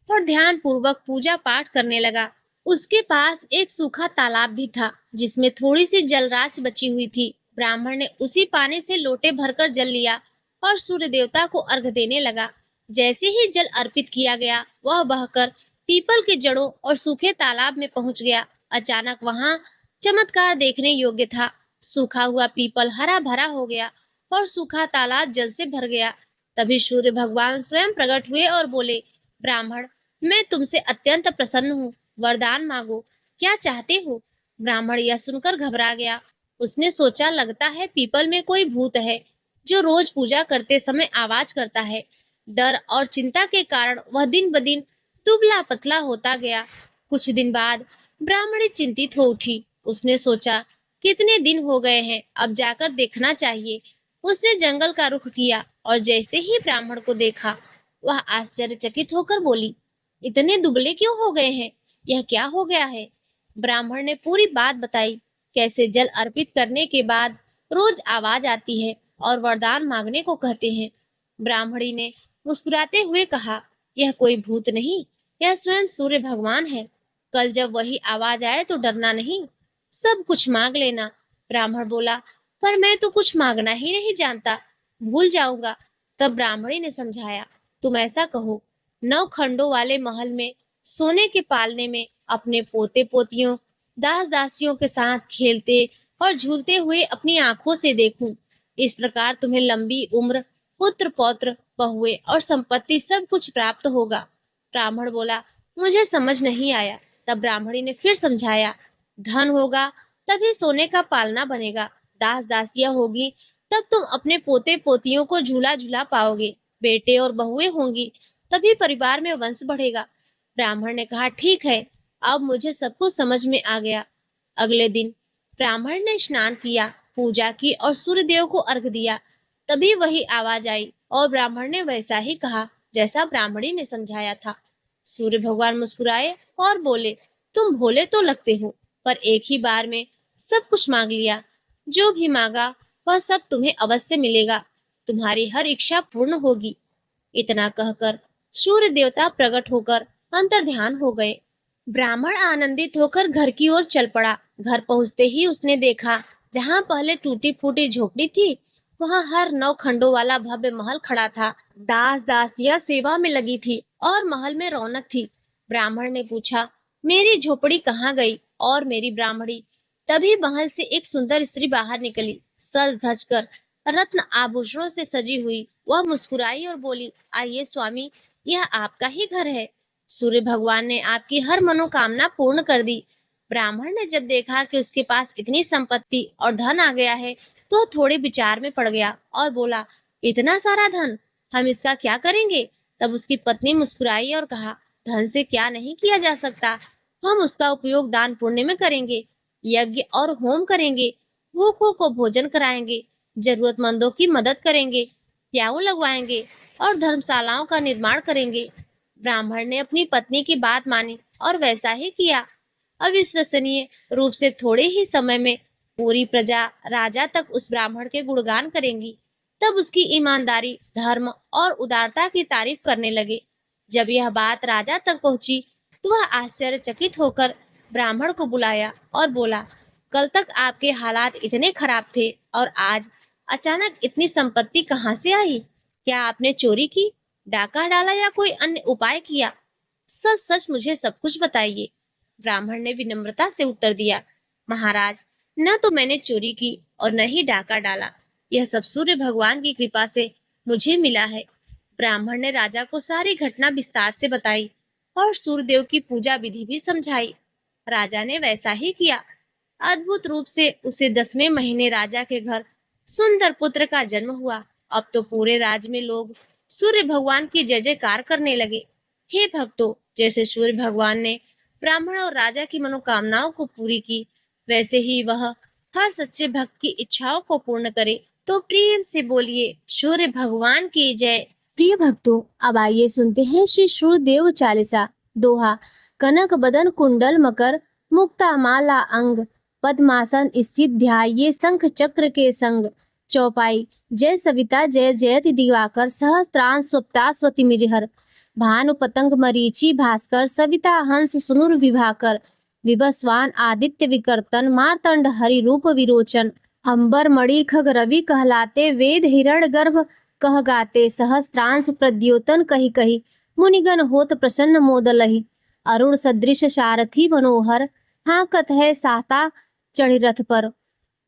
और ध्यान पूर्वक पूजा पाठ करने लगा। उसके पास एक सूखा तालाब भी था जिसमें थोड़ी सी जलराशि बची हुई थी। ब्राह्मण ने उसी पानी से लोटे भरकर जल लिया और सूर्य देवता को अर्घ देने लगा। जैसे ही जल अर्पित किया गया, वह बहकर पीपल के जड़ों और सूखे तालाब में पहुंच गया। अचानक वहां चमत्कार देखने योग्य था। सूखा हुआ पीपल हरा भरा हो गया और सूखा तालाब जल से भर गया। तभी सूर्य भगवान स्वयं प्रकट हुए और बोले, ब्राह्मण, मैं तुमसे अत्यंत प्रसन्न हूँ, वरदान मांगो, क्या चाहते हो? ब्राह्मण यह सुनकर घबरा गया। उसने सोचा, लगता है पीपल में कोई भूत है जो रोज पूजा करते समय आवाज करता है। डर और चिंता के कारण वह दिन ब दिन दुबला पतला होता गया। कुछ दिन बाद ब्राह्मणी चिंतित हो उठी। उसने सोचा, कितने दिन हो गए हैं, अब जाकर देखना चाहिए। उसने जंगल का रुख किया और जैसे ही ब्राह्मण को देखा, वह आश्चर्यचकित होकर बोली, इतने दुबले क्यों हो गए हैं? यह क्या हो गया है? ब्राह्मण ने पूरी बात बताई, कैसे जल अर्पित करने के बाद रोज आवाज आती है और वरदान मांगने को कहते हैं। ब्राह्मणी ने मुस्कुराते हुए कहा, यह कोई भूत नहीं, यह स्वयं सूर्य भगवान है। कल जब वही आवाज आए तो डरना नहीं, सब कुछ मांग लेना। ब्राह्मण बोला, पर मैं तो कुछ मांगना ही नहीं जानता, भूल जाऊंगा। तब ब्राह्मणी ने समझाया, तुम ऐसा कहो, 9 खंडों वाले महल में सोने के पालने में अपने पोते पोतियों दास दासियों के साथ खेलते और झूलते हुए अपनी आंखों से देखूं। इस प्रकार तुम्हें लंबी उम्र, पुत्र पौत्र, बहुए और संपत्ति सब कुछ प्राप्त होगा। ब्राह्मण बोला, मुझे समझ नहीं आया। तब ब्राह्मणी ने फिर समझाया, धन होगा तभी सोने का पालना बनेगा, दास दासियां होगी तब तुम अपने पोते पोतियों को झूला झूला पाओगे, बेटे और बहुएं होंगी तभी परिवार में वंश बढ़ेगा। ब्राह्मण ने कहा, ठीक है, अब मुझे सब कुछ समझ में आ गया। अगले दिन ब्राह्मण ने स्नान किया, पूजा की और सूर्यदेव को अर्घ दिया। तभी वही आवाज आई और ब्राह्मण ने वैसा ही कहा जैसा ब्राह्मणी ने समझाया था। सूर्य भगवान मुस्कुराए और बोले, तुम भोले तो लगते हो, पर एक ही बार में सब कुछ मांग लिया। जो भी मांगा वह सब तुम्हें अवश्य मिलेगा, तुम्हारी हर इच्छा पूर्ण होगी। इतना कहकर सूर्य देवता प्रकट होकर अंतर्ध्यान हो गए। ब्राह्मण आनंदित होकर घर की ओर चल पड़ा। घर पहुंचते ही उसने देखा, जहां पहले टूटी फूटी झोपड़ी थी, वहां हर 9 खंडों वाला भव्य महल खड़ा था। दास दासियां सेवा में लगी थी और महल में रौनक थी। ब्राह्मण ने पूछा, मेरी झोपड़ी कहाँ गई और मेरी ब्राह्मणी? तभी महल से एक सुंदर स्त्री बाहर निकली, सज धज कर रत्न आभूषणों से सजी हुई। वह मुस्कुराई और बोली, आइए स्वामी, यह आपका ही घर है। सूर्य भगवान ने आपकी हर मनोकामना पूर्ण कर दी। ब्राह्मण ने जब देखा कि उसके पास इतनी संपत्ति और धन आ गया है, तो थोड़े विचार में पड़ गया और बोला, इतना सारा धन, हम इसका क्या करेंगे? तब उसकी पत्नी मुस्कुराई और कहा, धन से क्या नहीं किया जा सकता, हम उसका उपयोग दान पुण्य में करेंगे, यज्ञ और होम करेंगे, भूखों को भोजन कराएंगे, जरूरतमंदों की मदद करेंगे, प्याऊ लगवाएंगे और धर्मशालाओं का निर्माण करेंगे। ब्राह्मण ने अपनी पत्नी की बात मानी और वैसा ही किया। अविश्वसनीय रूप से थोड़े ही समय में पूरी प्रजा राजा तक उस ब्राह्मण के गुणगान करेंगी। तब उसकी ईमानदारी, धर्म और उदारता की तारीफ करने लगे। जब यह बात राजा तक पहुंची, तो वह आश्चर्यचकित होकर ब्राह्मण को बुलाया और बोला, कल तक आपके हालात इतने खराब थे और आज अचानक इतनी संपत्ति कहाँ से आई? क्या आपने चोरी की, डाका डाला या कोई अन्य उपाय किया? सच सच मुझे सब कुछ बताइए। ब्राह्मण ने विनम्रता से उत्तर दिया, महाराज, न तो मैंने चोरी की और न ही डाका डाला। यह सब सूर्य भगवान की कृपा से मुझे मिला है। ब्राह्मण ने राजा को सारी घटना विस्तार से बताई और सूर्यदेव की पूजा विधि भी समझाई। राजा ने वैसा ही किया। अद्भुत रूप से उसे 10वें महीने राजा के घर सुंदर पुत्र का जन्म हुआ। अब तो पूरे राज्य में लोग सूर्य भगवान की जय जयकार करने लगे। हे भक्तों, जैसे सूर्य भगवान ने ब्राह्मण और राजा की मनोकामनाओं को पूरी की, वैसे ही वह हर सच्चे भक्त की इच्छाओं को पूर्ण करे। तो प्रेम से बोलिए, सूर्य भगवान की जय। प्रिय भक्तों, अब आइए सुनते हैं श्री सूर्यदेव चालीसा। दोहा। कनक बदन कुंडल मकर, मुक्ता माला अंग, पद्मासन स्थित ध्याये शंख चक्र के संग। चौपाई। जय सविता जय जयति दिवाकर, सहस्त्रांश स्वप्तास्वति मिरिहर। भानु पतंग मरीचि भास्कर, सविता हंस सुनुर विभाकर। विवस्वान आदित्य विकर्तन, मार्तंड हरि रूप विरोचन। अंबर मणि खग रवि कहलाते, वेद हिरण गर्भ कह गाते। सहस्त्रांश प्रद्योतन कही कही, मुनिगण होत प्रसन्न मोदलहि। अरुण सदृश सारथी मनोहर, हाकत है साता चढ़ी रथ पर।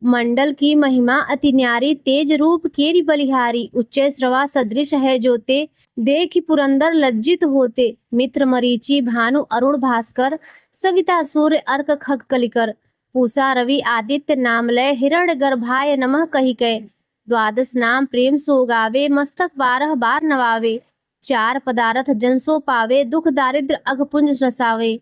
मंडल की महिमा अति न्यारी, तेज रूप केरी बलिहारी। उच्च श्रवा सदृश है जोते, देखि पुरंदर लज्जित होते। मित्र मरीचि भानु अरुण भास्कर, सविता सूर्य अर्क खग कलिकर। पूषा रवि आदित्य नामलय, हिरण्य गर्भाय नमः कही कै। द्वादश नाम प्रेम सो गावे, मस्तक 12 बार नवावे। चार पदार्थ जन सो पावे, दुख दारिद्र अघपुंज रसावे।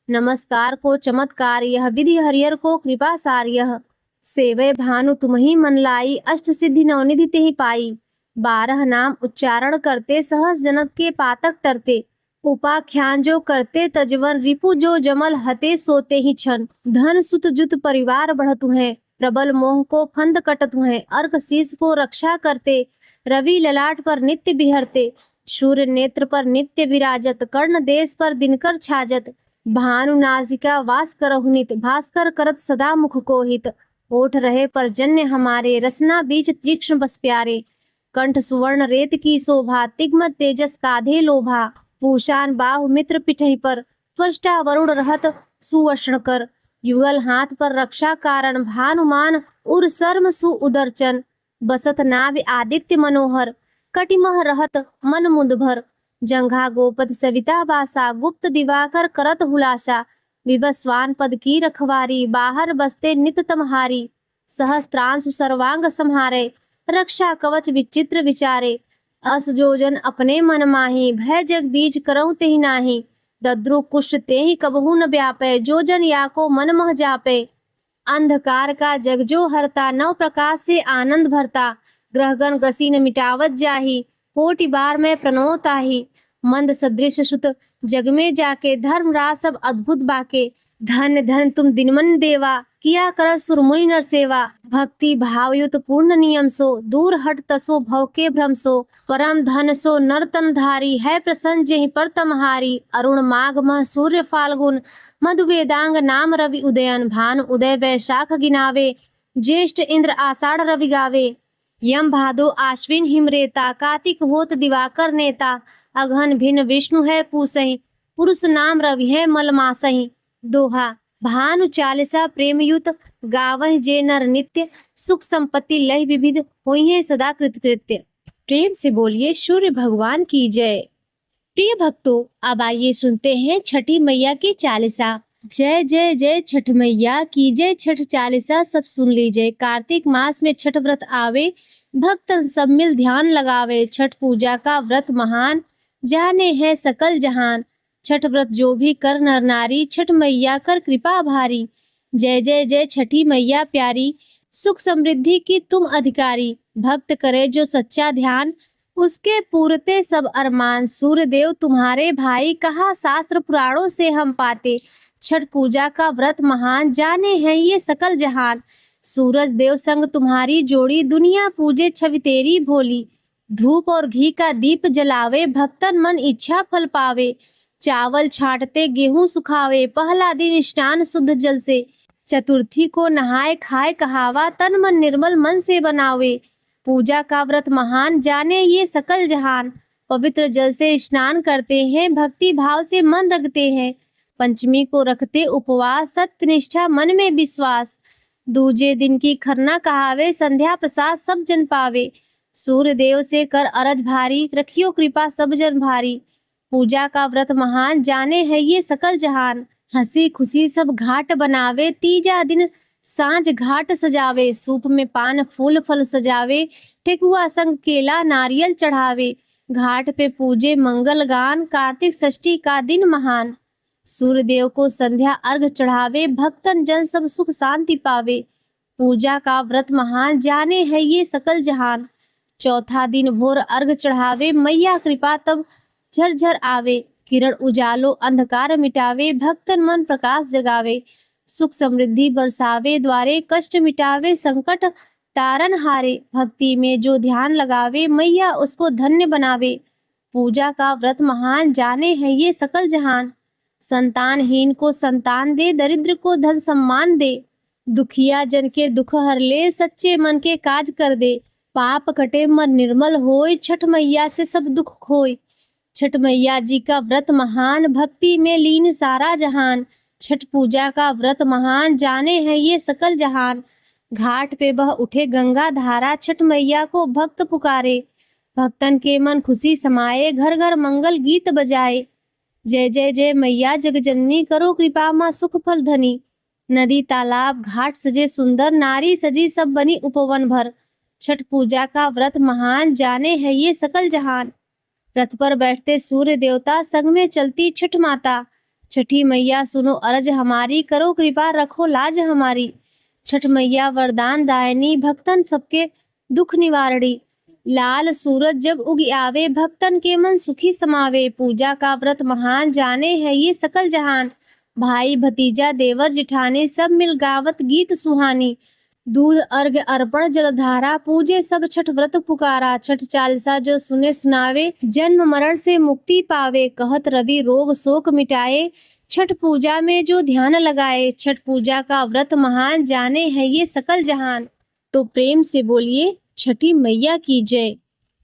नमस्कार को चमत्कार यह, विधि हरिहर को कृपा सार यह। सेवय भानु तुम्हि मन लाई, अष्ट सिद्धि नवनिधि तेहि पाई। 12 नाम उच्चारण करते, सहस जनक के पातक टरते। उपाख्यान जो करते तजवन, रिपु जो जमल हते सोते ही छन। धन सुत जुत परिवार बढ़तु है, प्रबल मोह को फंद कटतु है। अर्क शीस को रक्षा करते, रवि ललाट पर नित्य बिहरते। सूर्य नेत्र पर नित्य विराजत, कर्ण देश पर दिनकर छाजत। भानु नासिका वास करहु नित, भास्कर करत सदा मुख को हित। ओठ रहे पर्जन्य हमारे, रसना बीच तीक्ष्ण बस प्यारे। कंठ सुवर्ण रेत की शोभा, तिग्मत तेजस काधे लोभा। पूषान बाहु मित्र पिठहि पर, त्वष्टा वरुण रहत सुवर्ण कर। युगल हाथ पर रक्षा कारण, भानुमान उर सर्म सु उदरचन। बसत नाभि आदित्य मनोहर, कटिमह रहत मन मुद भर। जंघा गोपद सविता बासा, गुप्त दिवाकर करत हुलासा। विवस्वान पद की रखवारी, बाहर बसते नित तमहारी। सहस्त्रांश सर्वांग संहारे, रक्षा कवच विचित्र विचारे। अस जोजन अपने मन माही, भय जग बीज करऊं तेहि नाही। दद्रु कुष्ठ तेहि कबहु न व्यापे, जो जन या को मन मह जापे। अंधकार का जग जो हरता, नव प्रकाश से आनंद भरता। ग्रहगण ग्रसी न मिटावत जाही, कोटि बार में प्रणो ताही। मंद सदृश सुत जग में जाके, धर्म राज सब अद्भुत बाके। धन धन तुम दिनमन देवा, किया कर सुरमुनि नर सेवा। भक्ति भावयुत पूर्ण नियम सो, दूर हट तसो भव के भ्रम सो। परम धन सो नर तन धारी, है प्रसन्न जेहि पर तमहारी। अरुण माघ मह सूर्य फाल्गुन, मधु वेदांग नाम रवि उदयन। भानु उदय वैशाख गिनावे, ज्येष्ठ इंद्र आषाढ़ रवि गावे। यम भादो आश्विन हिमरेता, कार्तिक होत दिवाकर नेता। अघन भिन्न विष्णु है पूसहि, पुरुष नाम रवि है मलमासहि। दोहा। भानु चालीसा प्रेमयुत, गावह जे नर नित्य। सुख संपत्ति लय विविध, होइहे सदा कृतकृत्य। प्रेम से बोलिए सूर्य भगवान की जय। प्रिय भक्तों, अब आइए सुनते हैं छठी मैया की चालीसा। जय जय जय छठ मैया की जय, छठ चालीसा सब सुन लीजिए। कार्तिक मास में छठ व्रत आवे, भक्तन सब मिल ध्यान लगावे। छठ पूजा का व्रत महान, जाने है सकल जहान। छठ व्रत जो भी कर नर नारी, छठ मैया कर कृपा भारी। जय जय जय छठी मैया प्यारी, सुख समृद्धि की तुम अधिकारी। भक्त करे जो सच्चा ध्यान, उसके पूरते सब अरमान। सूर्य देव तुम्हारे भाई, कहा शास्त्र पुराणों से हम पाते। छठ पूजा का व्रत महान, जाने हैं ये सकल जहान। सूरज देव संग तुम्हारी जोड़ी, दुनिया पूजे छवि तेरी भोली। धूप और घी का दीप जलावे, भक्तन मन इच्छा फल पावे। चावल छांटते गेहूं सुखावे, पहला दिन स्नान शुद्ध जल से। चतुर्थी को नहाए खाए कहावा, तन मन निर्मल मन से बनावे। पूजा का व्रत महान, जाने ये सकल जहान। पवित्र जल से स्नान करते हैं, भक्ति भाव से मन रखते हैं। पंचमी को रखते उपवास, सत्य निष्ठा मन में विश्वास। दूजे दिन की खरना कहावे, संध्या प्रसाद सब जन पावे। सूर्य देव से कर अरज भारी, रखियो कृपा सब जन भारी। पूजा का व्रत महान, जाने है ये सकल जहान। हंसी खुशी सब घाट बनावे, तीजा दिन सांझ घाट सजावे। सूप में पान फूल फल सजावे, ठेकुआ संग केला नारियल चढ़ावे। घाट पे पूजे मंगल गान, कार्तिक षष्ठी का दिन महान। सूर्य देव को संध्या अर्घ चढ़ावे, भक्तन जन सब सुख शांति पावे। पूजा का व्रत महान, जाने है ये सकल जहान। चौथा दिन भोर अर्घ चढ़ावे, मैया कृपा तब झरझर आवे। किरण उजालो अंधकार मिटावे, भक्तन मन प्रकाश जगावे। सुख समृद्धि बरसावे द्वारे, कष्ट मिटावे संकट तारन हारे। भक्ति में जो ध्यान लगावे, मैया उसको धन्य बनावे। पूजा का व्रत महान, जाने है ये सकल जहान। संतानहीन को संतान दे, दरिद्र को धन सम्मान दे। दुखिया जन के दुख हर ले, सच्चे मन के काज कर दे। पाप कटे मन निर्मल होय, छठ मैया से सब दुख खोय। छठ मैया जी का व्रत महान, भक्ति में लीन सारा जहान। छठ पूजा का व्रत महान, जाने है ये सकल जहान। घाट पे बह उठे गंगा धारा, छठ मैया को भक्त पुकारे। भक्तन के मन खुशी समाये, घर घर मंगल गीत बजाए। जय जय जय मैया जगजननी, करो कृपा माँ सुख फल धनी। नदी तालाब घाट सजे सुंदर, नारी सजी सब बनी उपवन भर। छठ पूजा का व्रत महान, जाने है ये सकल जहान। रथ पर बैठते सूर्य देवता, संग में चलती छठ माता। छठी मैया सुनो अरज हमारी, करो कृपा रखो लाज हमारी। छठ मैया वरदान दायनी, भक्तन सबके दुख निवारणी। लाल सूरज जब उग आवे, भक्तन के मन सुखी समावे। पूजा का व्रत महान, जाने है ये सकल जहान। भाई भतीजा देवर जिठानी, सब मिल गावत गीत सुहानी। दूध अर्घ अर्पण जलधारा, पूजे सब छठ व्रत पुकारा। छठ चालीसा जो सुने सुनावे, जन्म मरण से मुक्ति पावे। कहत रवि रोग शोक मिटाए, छठ पूजा में जो ध्यान लगाए। छठ पूजा का व्रत महान, जाने है ये सकल जहान। तो प्रेम से बोलिए छठी मैया की जय।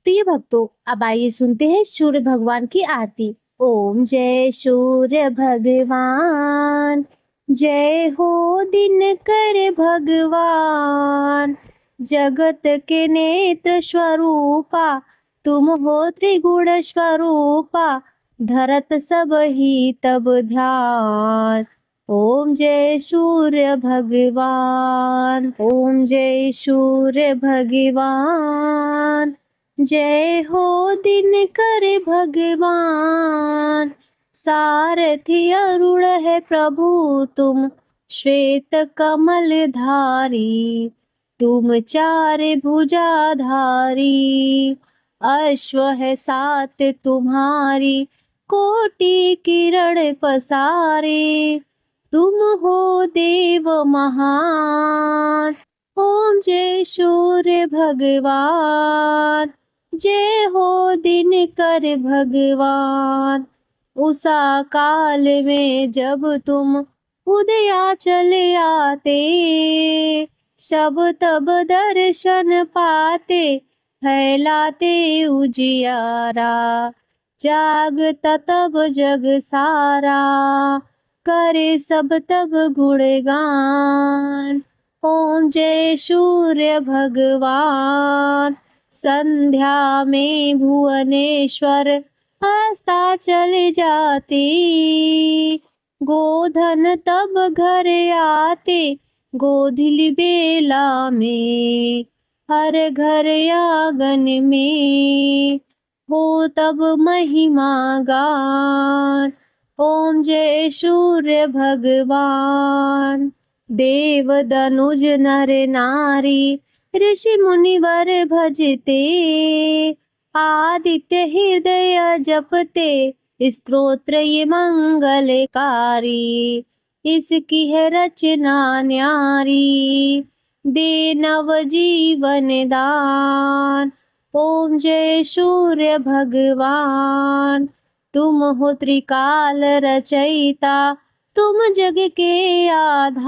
प्रिय भक्तों, अब आइए सुनते हैं सूर्य भगवान की आरती। ओम जय सूर्य भगवान, जय हो दिनकर भगवान। जगत के नेत्र स्वरूपा, तुम हो त्रिगुण स्वरूपा। धरत सब ही तब ध्यान। ओम जय सूर्य भगवान, ओम जय सूर्य भगवान। जय हो दिनकर भगवान। सारथी अरुण है प्रभु तुम, श्वेत कमल धारी। तुम चार भुजाधारी, अश्व है सात तुम्हारी। कोटि किरण पसारे, तुम हो देव महान। ओम जय सूर्य भगवान, जय हो दिनकर भगवान। उषा काल में जब तुम उदया चले आते, सब तब दर्शन पाते। फैलाते उजियारा, जागता तब जग सारा। करे सब तब गुणगान। ओम जय सूर्य भगवान। संध्या में भुवनेश्वर हंसता चले जाते, गोधन तब घर आते, गोधुली बेला में हर घर आंगन में हो तब महिमा गान। ओम जय सूर्य भगवान। देव दनुज नर नारी, ऋषि मुनिवर भजते, आदित्य हृदय जपते, स्तोत्र ये मंगलकारी। इसकी है रचना न्यारी, दे नव जीवन दान। ओम जय सूर्य भगवान। तुम हो त्रिकाल रचयिता, तुम जग के आधार।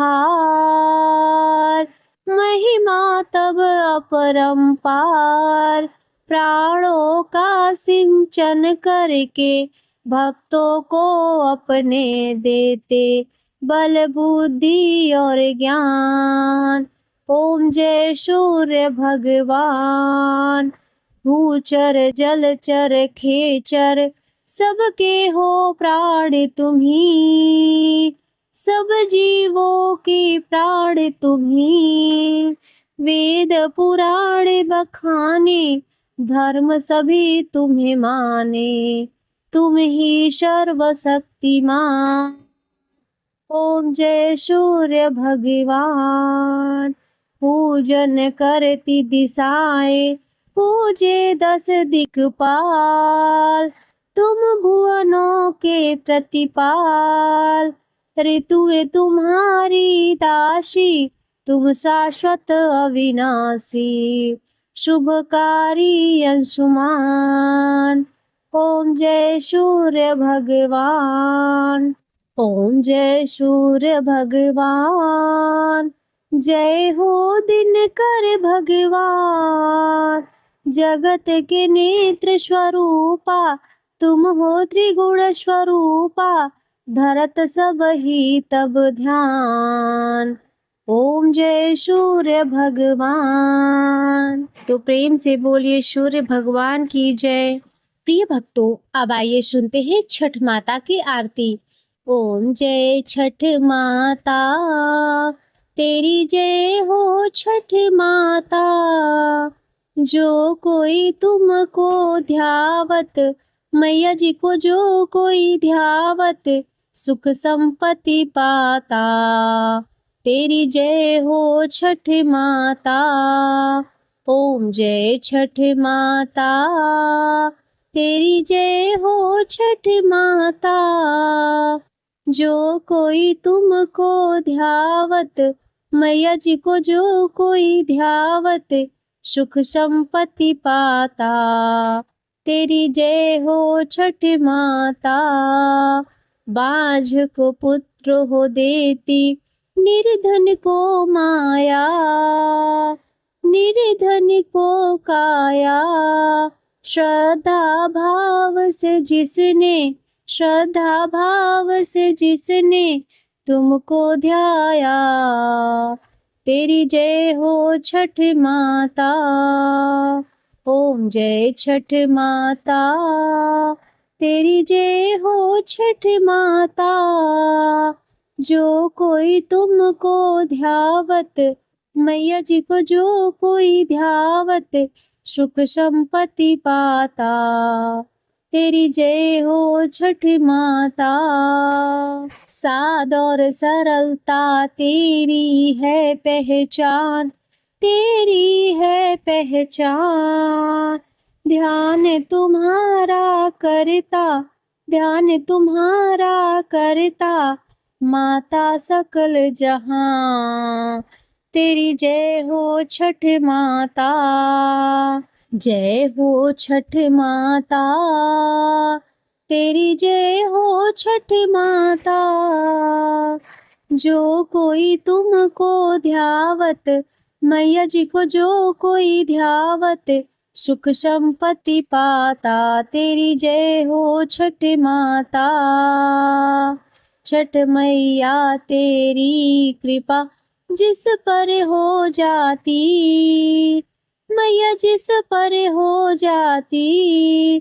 महिमा तब अपरंपार, प्राणों का सिंचन करके भक्तों को अपने देते, बल बुद्धि और ज्ञान। ओम जय सूर्य भगवान। भूचर जलचर खेचर, सबके हो प्राण तुम्ही, सब जीवों की प्राण तुम्ही। वेद पुराण बखाने, धर्म सभी तुम्हें माने, तुम ही सर्वशक्तिमान। ओम जय सूर्य भगवान। पूजन करती दिशाएं, पूजे 10 दिक्पाल, तुम भुवनों के प्रतिपाल। ऋतुएं तुम्हारी दासी, तुम शाश्वत अविनाशी, शुभकारी अंशुमान। ओम जय सूर्य भगवान। ओम जय सूर्य भगवान। जय हो दिनकर भगवान। जगत के नेत्र स्वरूपा, तुम हो त्रिगुण स्वरूपा, धरत सब ही तब ध्यान। ओम जय सूर्य भगवान। तो प्रेम से बोलिए सूर्य भगवान की जय। प्रिय भक्तों, अब आइए सुनते हैं छठ माता की आरती। ओम जय छठ माता, तेरी जय हो छठ माता। जो कोई तुमको ध्यावत, मैया जी को जो कोई ध्यावत, सुख संपत्ति पाता। तेरी जय हो छठ माता। ओम जय छठ माता, तेरी जय हो छठ माता। जो कोई तुमको ध्यावत, मैया जी को जो कोई ध्यावत, सुख संपत्ति पाता। तेरी जय हो छठ माता। बाझ को पुत्र हो देती, निर्धन को माया, निर्धन को काया। श्रद्धा भाव से जिसने, श्रद्धा भाव से जिसने तुमको ध्याया, तेरी जय हो छठ माता। ओम जय छठ माता, तेरी जय हो छठ माता। जो कोई तुमको ध्यावत, मैया जी को जो कोई ध्यावत, सुख संपत्ति पाता। तेरी जय हो छठ माता। साद और सरलता तेरी है पहचान, तेरी है पहचान। ध्यान तुम्हारा करता, ध्यान तुम्हारा करता, माता सकल जहां। तेरी जय हो छठ माता। जय हो छठ माता, तेरी जय हो छठ माता। जो कोई तुमको ध्यावत, मैया जी को जो कोई ध्यावत, सुख संपत्ति पाता। तेरी जय हो छठ माता। छठ मैया तेरी कृपा जिस पर हो जाती, मैया जिस पर हो जाती,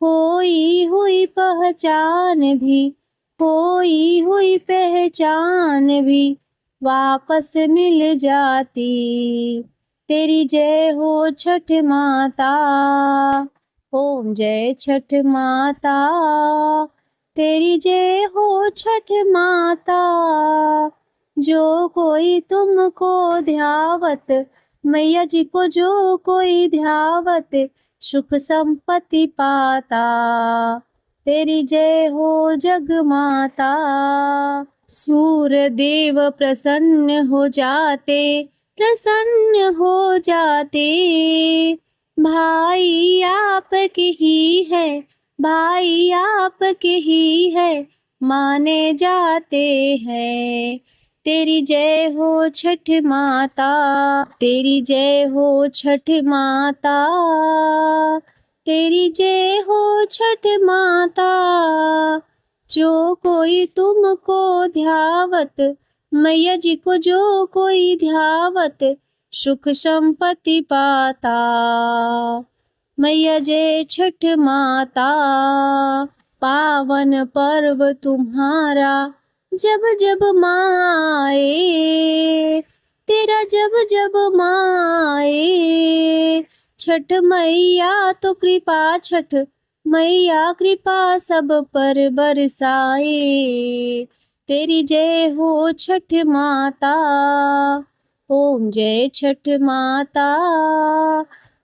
खोई हुई पहचान भी, खोई हुई पहचान भी वापस मिल जाती। तेरी जय हो छठ माता, ओम जय छठ माता। तेरी जय हो छठ माता। जो कोई तुमको ध्यावत, मैया जी को जो कोई ध्यावत, सुख संपत्ति पाता। तेरी जय हो जग माता। सूर्य देव प्रसन्न हो जाते, प्रसन्न हो जाते। भाई आपके ही है, भाई आपके ही है, माने जाते हैं। तेरी जय हो छठ माता, तेरी जय हो छठ माता। तेरी जय हो छठ माता। जो कोई तुमको ध्यावत, मैया जी को जो कोई ध्यावत, सुख संपत्ति पाता। मैया जय छठ माता। पावन पर्व तुम्हारा जब जब माए, तेरा जब जब माए। छठ मैया तो कृपा, छठ मैया कृपा सब पर बरसाए। तेरी जय हो छठ माता, ओम जय छठ माता।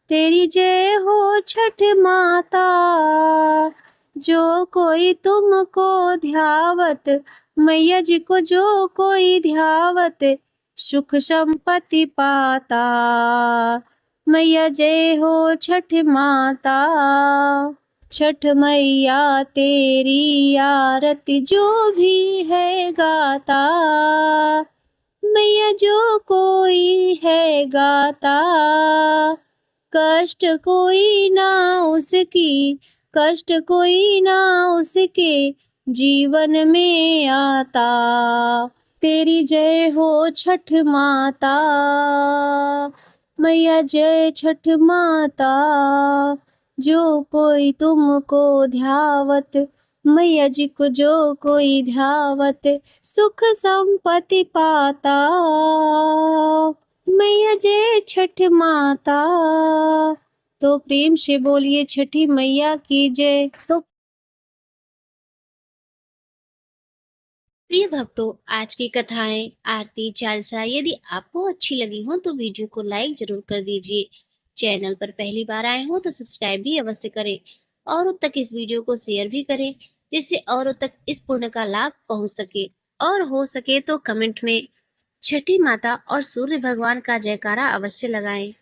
तेरी जय हो छठ माता। जो कोई तुमको ध्यावत, मैया जी को जो कोई ध्यावत, सुख संपत्ति पाता। मैया जय हो छठ माता। छठ मैया तेरी आरती जो भी है गाता, मैया जो कोई है गाता। कष्ट कोई ना उसकी, कष्ट कोई ना उसके जीवन में आता। तेरी जय हो छठ माता, मैया जय छठ माता। जो कोई तुमको ध्यावत, मैया जी को जो कोई ध्यावत, सुख संपत्ति पाता। मैया जय छठ माता। तो प्रेम से बोलिए छठी मैया की जय। तो प्रिय भक्तों, आज की कथाएं, आरती, चालीसा यदि आपको अच्छी लगी हो तो वीडियो को लाइक जरूर कर दीजिए। चैनल पर पहली बार आए हो तो सब्सक्राइब भी अवश्य करें। औरों तक इस वीडियो को शेयर भी करें, जिससे औरों तक इस पुण्य का लाभ पहुंच सके। और हो सके तो कमेंट में छठी माता और सूर्य भगवान का जयकारा अवश्य लगाएं।